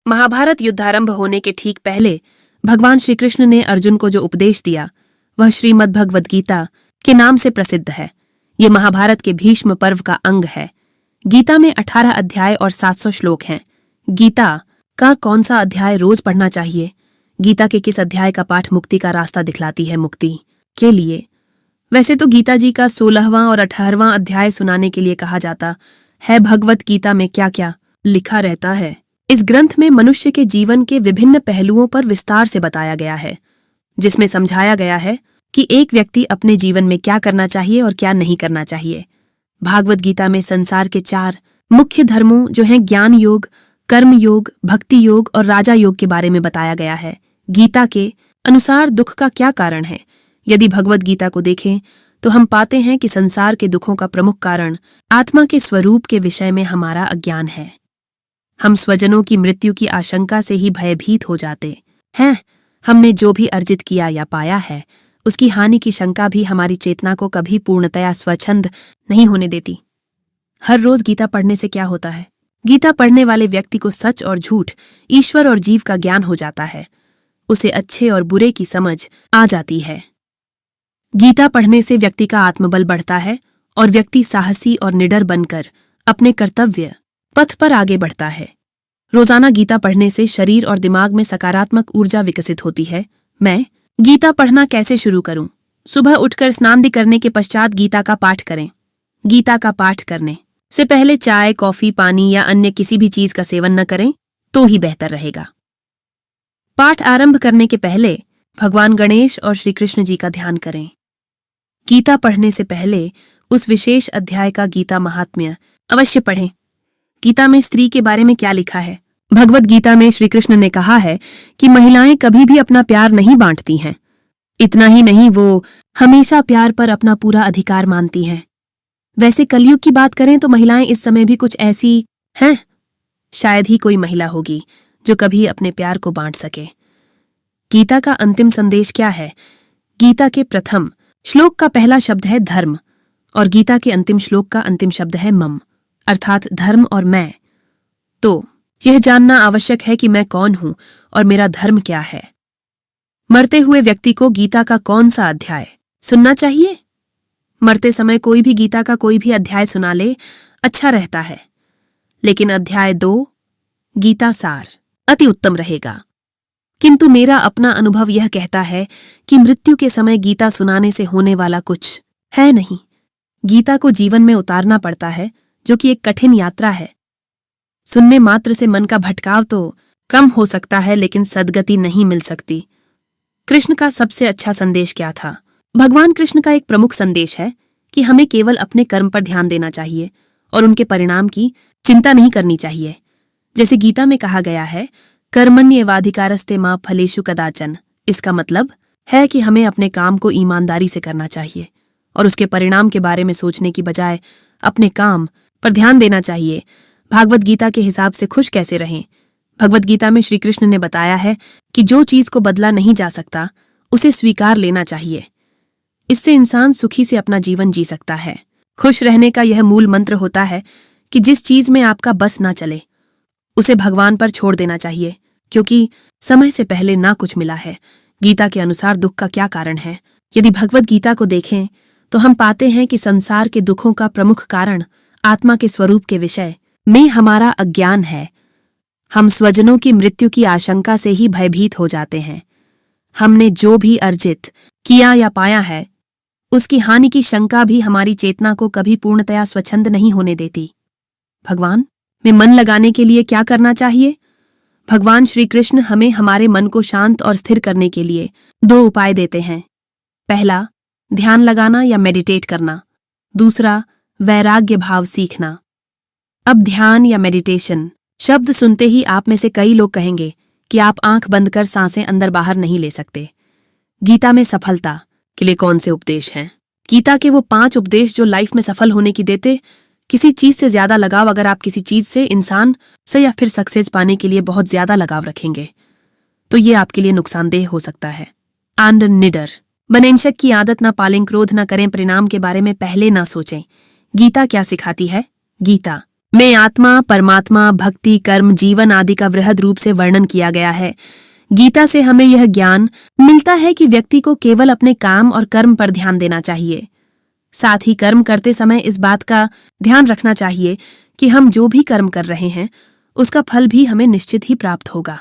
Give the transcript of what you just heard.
महाभारत युद्धारंभ होने के ठीक पहले भगवान श्री कृष्ण ने अर्जुन को जो उपदेश दिया वह श्रीमद् भगवद गीता के नाम से प्रसिद्ध है। ये महाभारत के भीष्म पर्व का अंग है। गीता में 18 अध्याय और 700 श्लोक हैं। गीता का कौन सा अध्याय रोज पढ़ना चाहिए? गीता के किस अध्याय का पाठ मुक्ति का रास्ता दिखलाती है मुक्ति के लिए? वैसे तो गीता जी का 16वां और 18वां अध्याय सुनाने के लिए कहा जाता है। भगवत गीता में क्या क्या लिखा रहता है? इस ग्रंथ में मनुष्य के जीवन के विभिन्न पहलुओं पर विस्तार से बताया गया है, जिसमें समझाया गया है कि एक व्यक्ति अपने जीवन में क्या करना चाहिए और क्या नहीं करना चाहिए। भागवत गीता में संसार के 4 मुख्य धर्मों जो हैं ज्ञान योग, कर्म योग, भक्ति योग और राजा योग के बारे में बताया गया है। गीता के अनुसार दुख का क्या कारण है? यदि भगवत गीता को देखें तो हम पाते हैं कि संसार के दुखों का प्रमुख कारण आत्मा के स्वरूप के विषय में हमारा अज्ञान है। हम स्वजनों की मृत्यु की आशंका से ही भयभीत हो जाते हैं। हमने जो भी अर्जित किया या पाया है उसकी हानि की शंका भी हमारी चेतना को कभी पूर्णतया स्वच्छंद नहीं होने देती। हर रोज गीता पढ़ने से क्या होता है? गीता पढ़ने वाले व्यक्ति को सच और झूठ, ईश्वर और जीव का ज्ञान हो जाता है। उसे अच्छे और बुरे की समझ आ जाती है। गीता पढ़ने से व्यक्ति का आत्मबल बढ़ता है और व्यक्ति साहसी और निडर बनकर अपने कर्तव्य पथ पर आगे बढ़ता है। रोजाना गीता पढ़ने से शरीर और दिमाग में सकारात्मक ऊर्जा विकसित होती है। मैं गीता पढ़ना कैसे शुरू करूं? सुबह उठकर स्नान करने के पश्चात गीता का पाठ करें। गीता का पाठ करने से पहले चाय, कॉफी, पानी या अन्य किसी भी चीज का सेवन न करें तो ही बेहतर रहेगा। पाठ आरंभ करने के पहले भगवान गणेश और श्री कृष्ण जी का ध्यान करें। गीता पढ़ने से पहले उस विशेष अध्याय का गीता महात्म्य अवश्य पढ़ें। गीता में स्त्री के बारे में क्या लिखा है? भगवत गीता में श्री कृष्ण ने कहा है कि महिलाएं कभी भी अपना प्यार नहीं बांटती हैं। इतना ही नहीं, वो हमेशा प्यार पर अपना पूरा अधिकार मानती हैं। वैसे कलयुग की बात करें तो महिलाएं इस समय भी कुछ ऐसी हैं। शायद ही कोई महिला होगी जो कभी अपने प्यार को बांट सके। गीता का अंतिम संदेश क्या है? गीता के प्रथम श्लोक का पहला शब्द है धर्म और गीता के अंतिम श्लोक का अंतिम शब्द है मम, अर्थात धर्म और मैं। तो यह जानना आवश्यक है कि मैं कौन हूं और मेरा धर्म क्या है। मरते हुए व्यक्ति को गीता का कौन सा अध्याय सुनना चाहिए? मरते समय कोई भी गीता का कोई भी अध्याय सुना ले, अच्छा रहता है, लेकिन अध्याय 2 गीता सार अति उत्तम रहेगा। किंतु मेरा अपना अनुभव यह कहता है कि मृत्यु के समय गीता सुनाने से होने वाला कुछ है नहीं। गीता को जीवन में उतारना पड़ता है, जो कि एक कठिन यात्रा है। सुनने मात्र से मन का भटकाव तो कम हो सकता है, लेकिन सद्गति नहीं मिल सकती। कृष्ण का सबसे अच्छा संदेश क्या था? भगवान कृष्ण का एक प्रमुख संदेश है कि हमें केवल अपने कर्म पर ध्यान देना चाहिए और उनके परिणाम की चिंता नहीं करनी चाहिए। जैसे गीता में कहा गया है, कर्मण्येवाधिकारस्ते मा फलेषु कदाचन। इसका मतलब है कि हमें अपने काम को ईमानदारी से करना चाहिए और उसके परिणाम के बारे में सोचने की बजाय अपने काम पर ध्यान देना चाहिए। भागवत गीता के हिसाब से खुश कैसे रहें? भगवत गीता में श्री कृष्ण ने बताया है कि जो चीज को बदला नहीं जा सकता उसे स्वीकार लेना चाहिए। इससे इंसान सुखी से अपना जीवन जी सकता है। खुश रहने का यह मूल मंत्र होता है कि जिस चीज में आपका बस ना चले उसे भगवान पर छोड़ देना चाहिए, क्योंकि समय से पहले ना कुछ मिला है। गीता के अनुसार दुख का क्या कारण है? यदि भगवत गीता को देखें तो हम पाते हैं कि संसार के दुखों का प्रमुख कारण आत्मा के स्वरूप के विषय में हमारा अज्ञान है। हम स्वजनों की मृत्यु की आशंका से ही भयभीत हो जाते हैं। हमने जो भी अर्जित किया या पाया है उसकी हानि की शंका भी हमारी चेतना को कभी पूर्णतया स्वच्छंद नहीं होने देती। भगवान में मन लगाने के लिए क्या करना चाहिए? भगवान श्री कृष्ण हमें हमारे मन को शांत और स्थिर करने के लिए 2 उपाय देते हैं। पहला, ध्यान लगाना या मेडिटेट करना। दूसरा, वैराग्य भाव सीखना। अब ध्यान या मेडिटेशन शब्द सुनते ही आप में से कई लोग कहेंगे कि आप आंख बंद कर सांसें अंदर बाहर नहीं ले सकते। गीता में सफलता के लिए कौन से उपदेश हैं? गीता के वो 5 उपदेश जो लाइफ में सफल होने की देते। किसी चीज से ज्यादा लगाव, अगर आप किसी चीज से, इंसान से या फिर सक्सेस पाने के लिए बहुत ज्यादा लगाव रखेंगे तो ये आपके लिए नुकसानदेह हो सकता है। आंड निडर बनें, शक की आदत ना पालें, क्रोध ना करें, परिणाम के बारे में पहले ना सोचें। गीता क्या सिखाती है? गीता में आत्मा, परमात्मा, भक्ति, कर्म, जीवन आदि का वृहद रूप से वर्णन किया गया है। गीता से हमें यह ज्ञान मिलता है कि व्यक्ति को केवल अपने काम और कर्म पर ध्यान देना चाहिए। साथ ही कर्म करते समय इस बात का ध्यान रखना चाहिए कि हम जो भी कर्म कर रहे हैं उसका फल भी हमें निश्चित ही प्राप्त होगा।